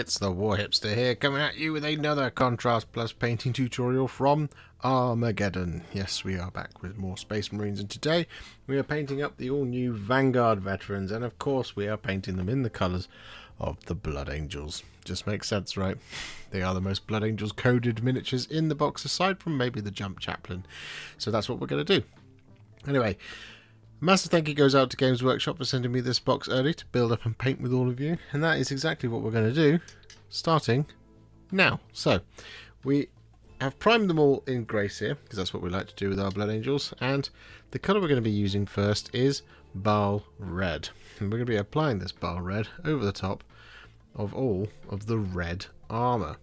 it's the Warhipster here, coming at you with another Contrast Plus painting tutorial from Armageddon. Yes, we are back with more Space Marines, and today we are painting up the all-new Vanguard veterans, and of course we are painting them in the colours of the Blood Angels. Just makes sense, right? They are the most Blood Angels coded miniatures in the box, aside from maybe the Jump Chaplain. So that's what we're going to do. Anyway, massive thank you goes out to Games Workshop for sending me this box early to build up and paint with all of you, and that is exactly what we're going to do, starting now. So, we have primed them all in grey Seer, because that's what we like to do with our Blood Angels, and the colour we're going to be using first is Baal Red. And we're going to be applying this Baal Red over the top of all of the red armour.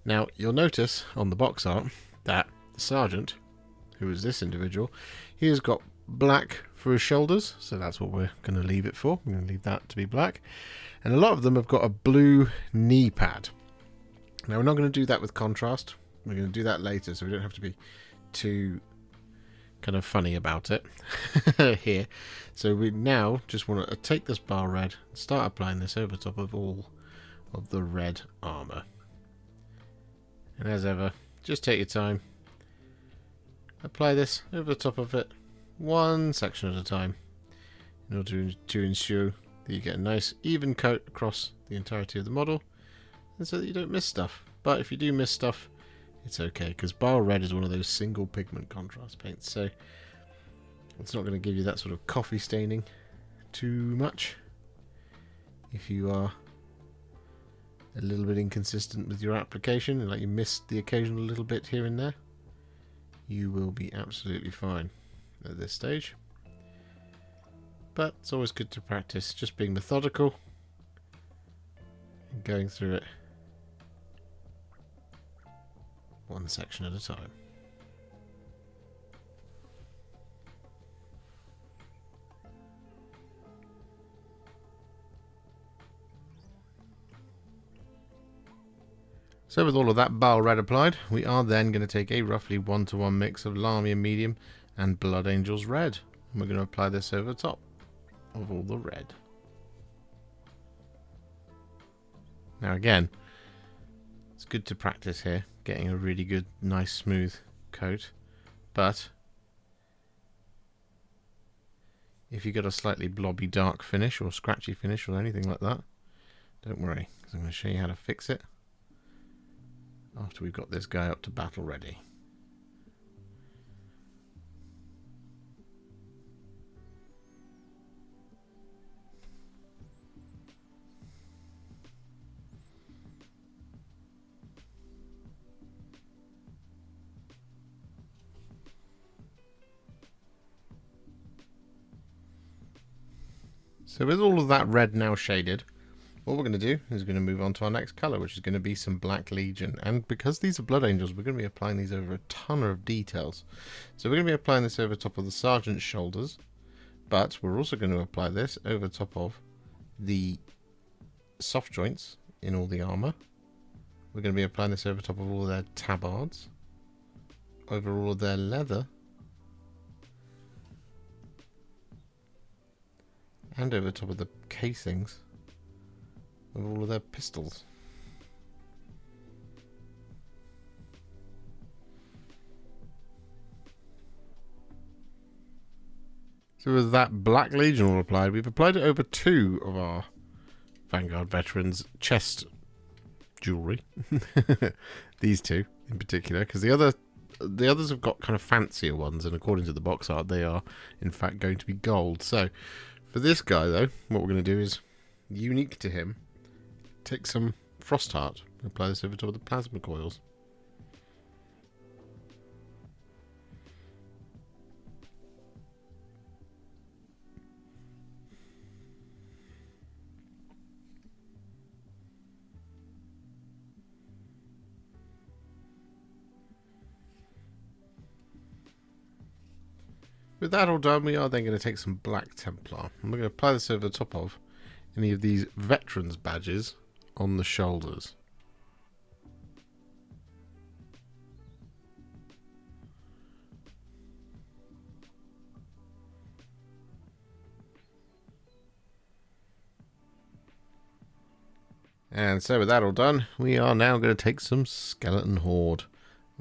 Now, you'll notice on the box art that the Sergeant, who is this individual, he has got black for his shoulders, so that's what we're going to leave it for. We're going to leave that to be black. And a lot of them have got a blue knee pad. Now, we're not going to do that with contrast. We're going to do that later, so we don't have to be too kind of funny about it here. So we now just want to take this Baal Red and start applying this over top of all of the red armour. And as ever, just take your time. Apply this over the top of it, one section at a time, in order to ensure that you get a nice even coat across the entirety of the model, and so that you don't miss stuff. But if you do miss stuff, it's okay, because Baal Red is one of those single pigment contrast paints, so it's not going to give you that sort of coffee staining too much. If you are a little bit inconsistent with your application, like you missed the occasional little bit here and there, you will be absolutely fine at this stage. But it's always good to practice just being methodical and going through it one section at a time. So with all of that Baal Red applied, we are then going to take a roughly 1-to-1 mix of Lahmian Medium and Blood Angels Red. And we're going to apply this over top of all the red. Now again, it's good to practice here, getting a really good, nice, smooth coat. But if you've got a slightly blobby dark finish or scratchy finish or anything like that, don't worry, because I'm going to show you how to fix it after we've got this guy up to battle ready. So with all of that red now shaded, what we're going to do is we're going to move on to our next colour, which is going to be some Black Legion. And because these are Blood Angels, we're going to be applying these over a ton of details. So we're going to be applying this over top of the Sergeant's shoulders, but we're also going to apply this over top of the soft joints in all the armour. We're going to be applying this over top of all of their tabards, over all of their leather, and over top of the casings of all of their pistols. So with that Black Legion all applied, we've applied it over 2 of our Vanguard veterans' chest jewellery. These 2 in particular, because the others have got kind of fancier ones, and according to the box art they are in fact going to be gold. So for this guy though, what we're going to do is, unique to him, take some Frostheart and apply this over top of the plasma coils. With that all done, we are then going to take some Black Templar, and we're going to apply this over the top of any of these veterans badges on the shoulders. And so with that all done, we are now going to take some Skeleton Horde.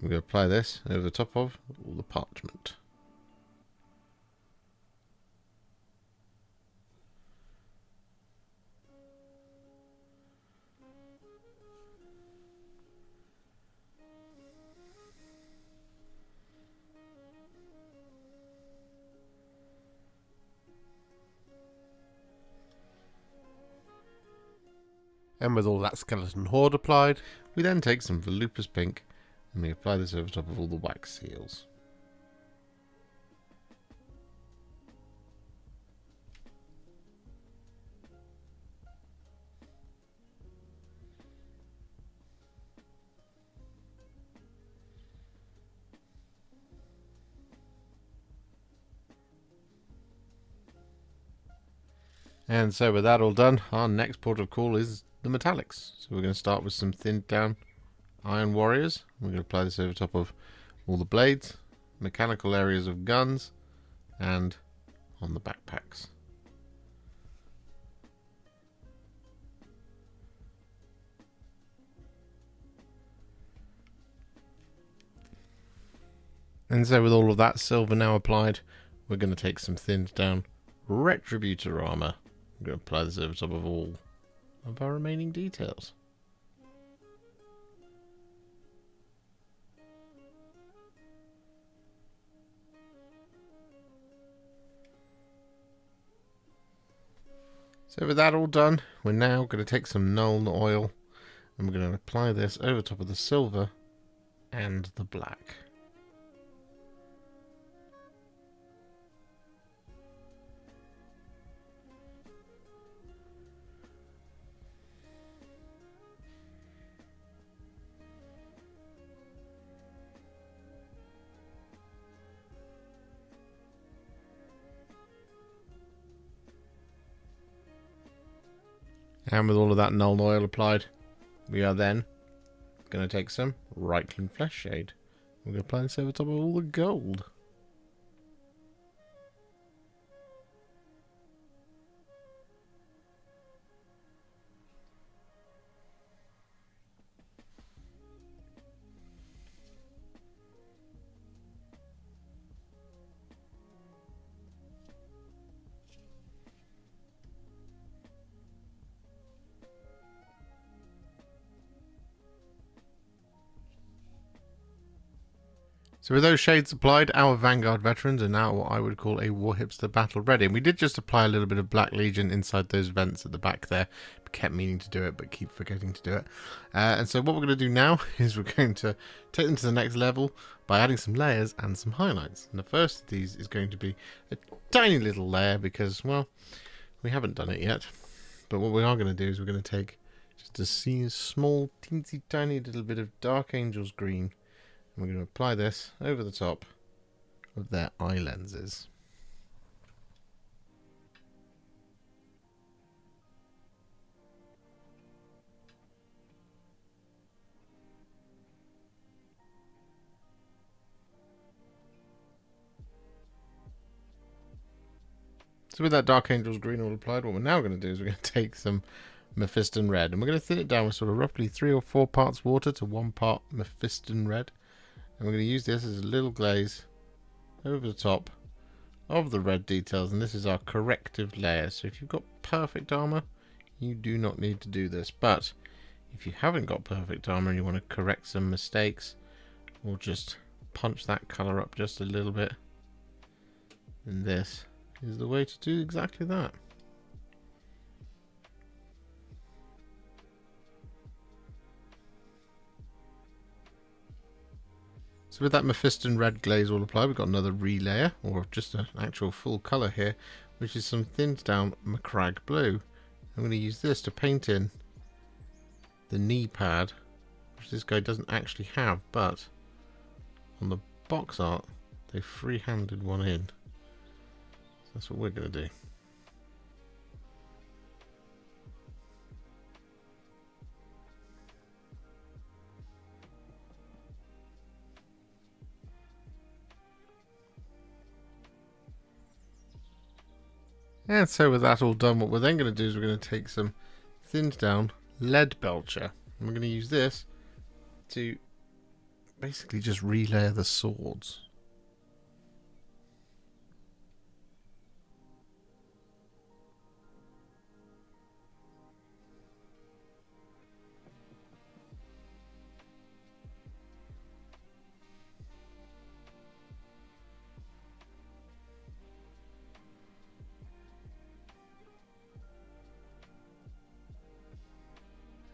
We're going to apply this over the top of all the parchment. And with all that Skeleton Horde applied, we then take some Volupus Pink and we apply this over top of all the wax seals. And so with that all done, our next port of call is the metallics. So we're going to start with some thinned down Iron Warriors. We're going to apply this over top of all the blades, mechanical areas of guns, and on the backpacks. And so with all of that silver now applied, we're going to take some thinned down Retributor Armour. I'm going to apply this over top of all of our remaining details. So with that all done, we're now going to take some Nuln Oil and we're going to apply this over top of the silver and the black. And with all of that Nuln Oil applied, we are then going to take some Reikland Fleshshade. We're going to apply this over top of all the gold. So with those shades applied, our Vanguard veterans are now what I would call a Warhipster battle ready. And we did just apply a little bit of Black Legion inside those vents at the back there. Kept meaning to do it, but keep forgetting to do it. And so what we're going to do now is we're going to take them to the next level by adding some layers and some highlights. And the first of these is going to be a tiny little layer because, well, we haven't done it yet. But what we are going to do is we're going to take just a small, teensy tiny little bit of Dark Angel's green. We're going to apply this over the top of their eye lenses. So with that Dark Angel's green all applied, what we're now going to do is we're going to take some Mephiston Red and we're going to thin it down with sort of roughly 3 or 4 parts water to 1 part Mephiston Red. And we're going to use this as a little glaze over the top of the red details. And this is our corrective layer. So if you've got perfect armor, you do not need to do this. But if you haven't got perfect armor and you want to correct some mistakes, or just punch that color up just a little bit, then this is the way to do exactly that. So with that Mephiston Red glaze all applied, we've got another relayer, or just an actual full colour here, which is some thinned down Macragge Blue. I'm going to use this to paint in the knee pad, which this guy doesn't actually have, but on the box art, they free-handed one in. So that's what we're going to do. And so with that all done, what we're then going to do is we're going to take some thinned down Leadbelcher. And we're going to use this to basically just relayer the swords.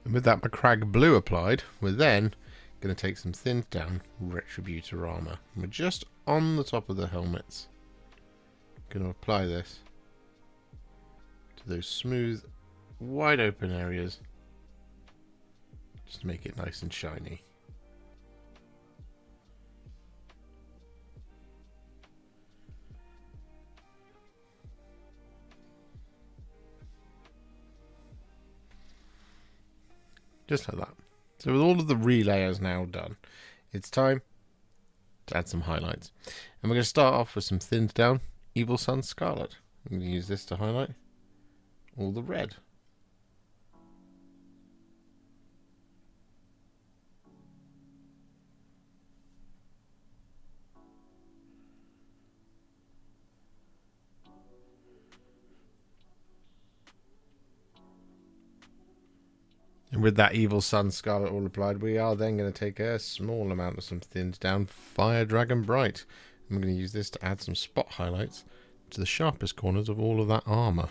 And with that Macragge Blue applied, we're then going to take some thinned down Retributor Armour. And we're just on the top of the helmets. Going to apply this to those smooth, wide open areas, just to make it nice and shiny. Just like that. So with all of the relayers now done, it's time to add some highlights. And we're going to start off with some thinned down Evil Sunz Scarlet. I'm going to use this to highlight all the red. And with that Evil Sunz Scarlet all applied, we are then going to take a small amount of some thinned down Fire Dragon Bright. I'm going to use this to add some spot highlights to the sharpest corners of all of that armour.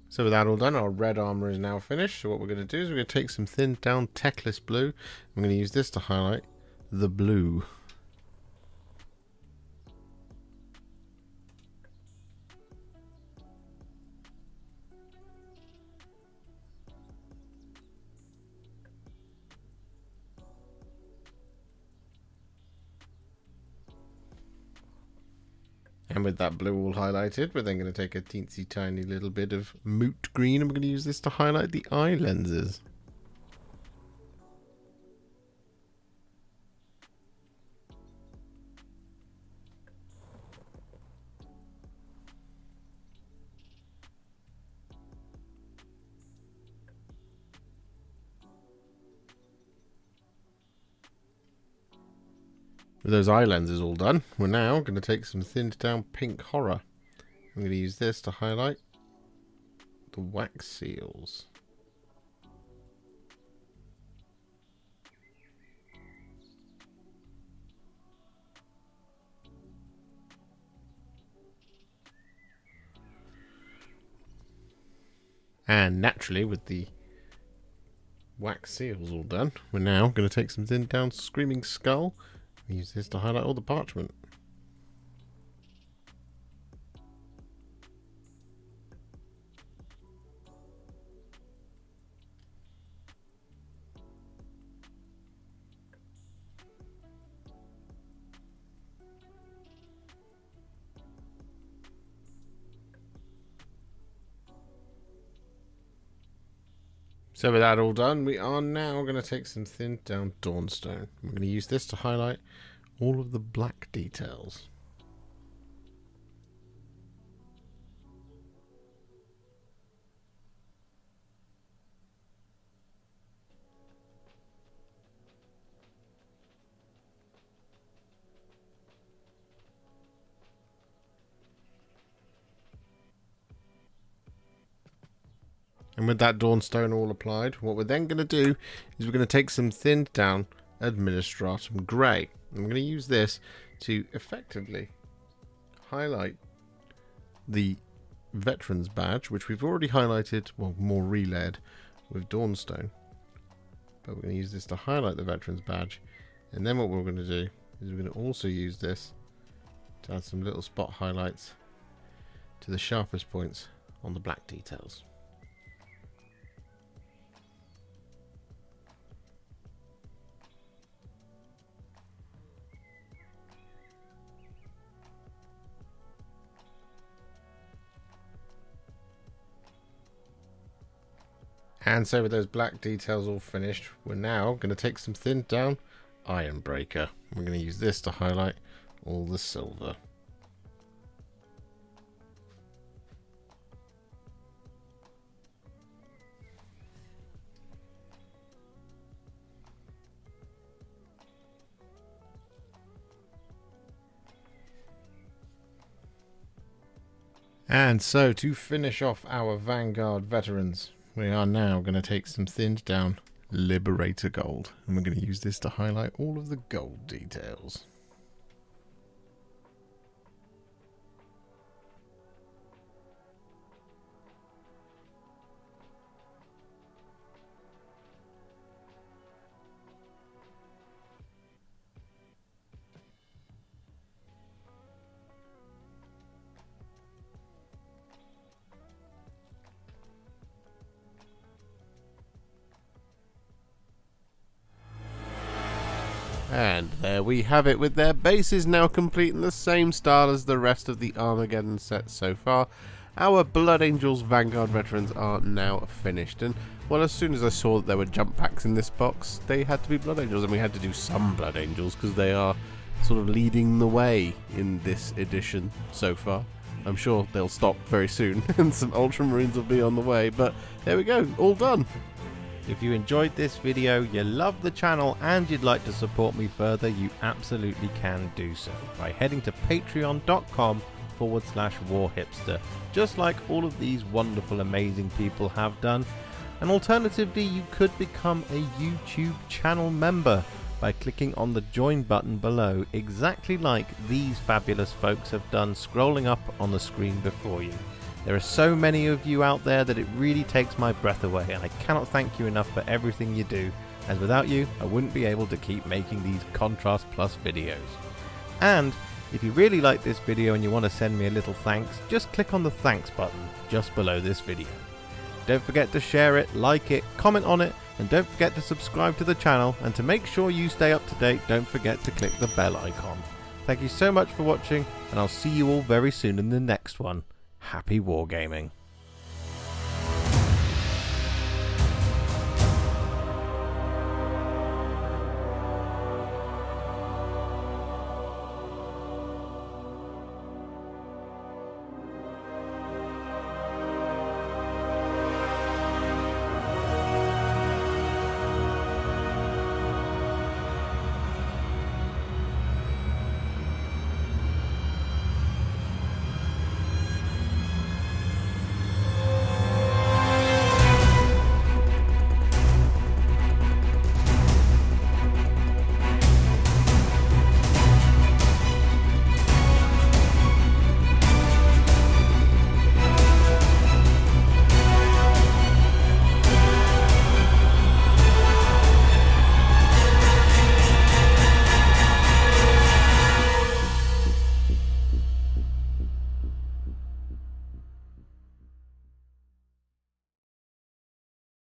So with that all done, our red armour is now finished. So what we're going to do is we're going to take some thinned down Teclis Blue. I'm going to use this to highlight the blue. And with that blue all highlighted, we're then going to take a teensy tiny little bit of Moot Green, and we're going to use this to highlight the eye lenses. With those eye lenses all done, we're now going to take some thinned down pink horror. I'm going to use this to highlight the wax seals. And naturally, with the wax seals all done, we're now going to take some thinned down Screaming Skull. Use this to highlight all the parchment. So with that all done, we are now going to take some thinned down Dawnstone. We're going to use this to highlight all of the black details. And with that Dawnstone all applied, what we're then going to do is we're going to take some thinned down Administratum Grey. And we're going to use this to effectively highlight the Veterans Badge, which we've already highlighted, well, more relayered with Dawnstone. But we're going to use this to highlight the Veterans Badge. And then what we're going to do is we're going to also use this to add some little spot highlights to the sharpest points on the black details. And so with those black details all finished, we're now going to take some thinned down Ironbreaker. We're going to use this to highlight all the silver. And so to finish off our Vanguard veterans, we are now going to take some thinned down Liberator Gold, and we're going to use this to highlight all of the gold details. And there we have it, with their bases now complete in the same style as the rest of the Armageddon set so far. Our Blood Angels Vanguard veterans are now finished, and well, as soon as I saw that there were jump packs in this box, they had to be Blood Angels, and we had to do some Blood Angels because they are sort of leading the way in this edition so far. I'm sure they'll stop very soon and some Ultramarines will be on the way, but there we go, all done. If you enjoyed this video, you love the channel and you'd like to support me further, you absolutely can do so by heading to patreon.com/warhipster, just like all of these wonderful amazing people have done. And alternatively, you could become a YouTube channel member by clicking on the join button below, exactly like these fabulous folks have done, scrolling up on the screen before you. There are so many of you out there that it really takes my breath away, and I cannot thank you enough for everything you do, as without you I wouldn't be able to keep making these Contrast Plus videos. And if you really like this video and you want to send me a little thanks, just click on the thanks button just below this video. Don't forget to share it, like it, comment on it, and don't forget to subscribe to the channel, and to make sure you stay up to date, don't forget to click the bell icon. Thank you so much for watching, and I'll see you all very soon in the next one. Happy wargaming.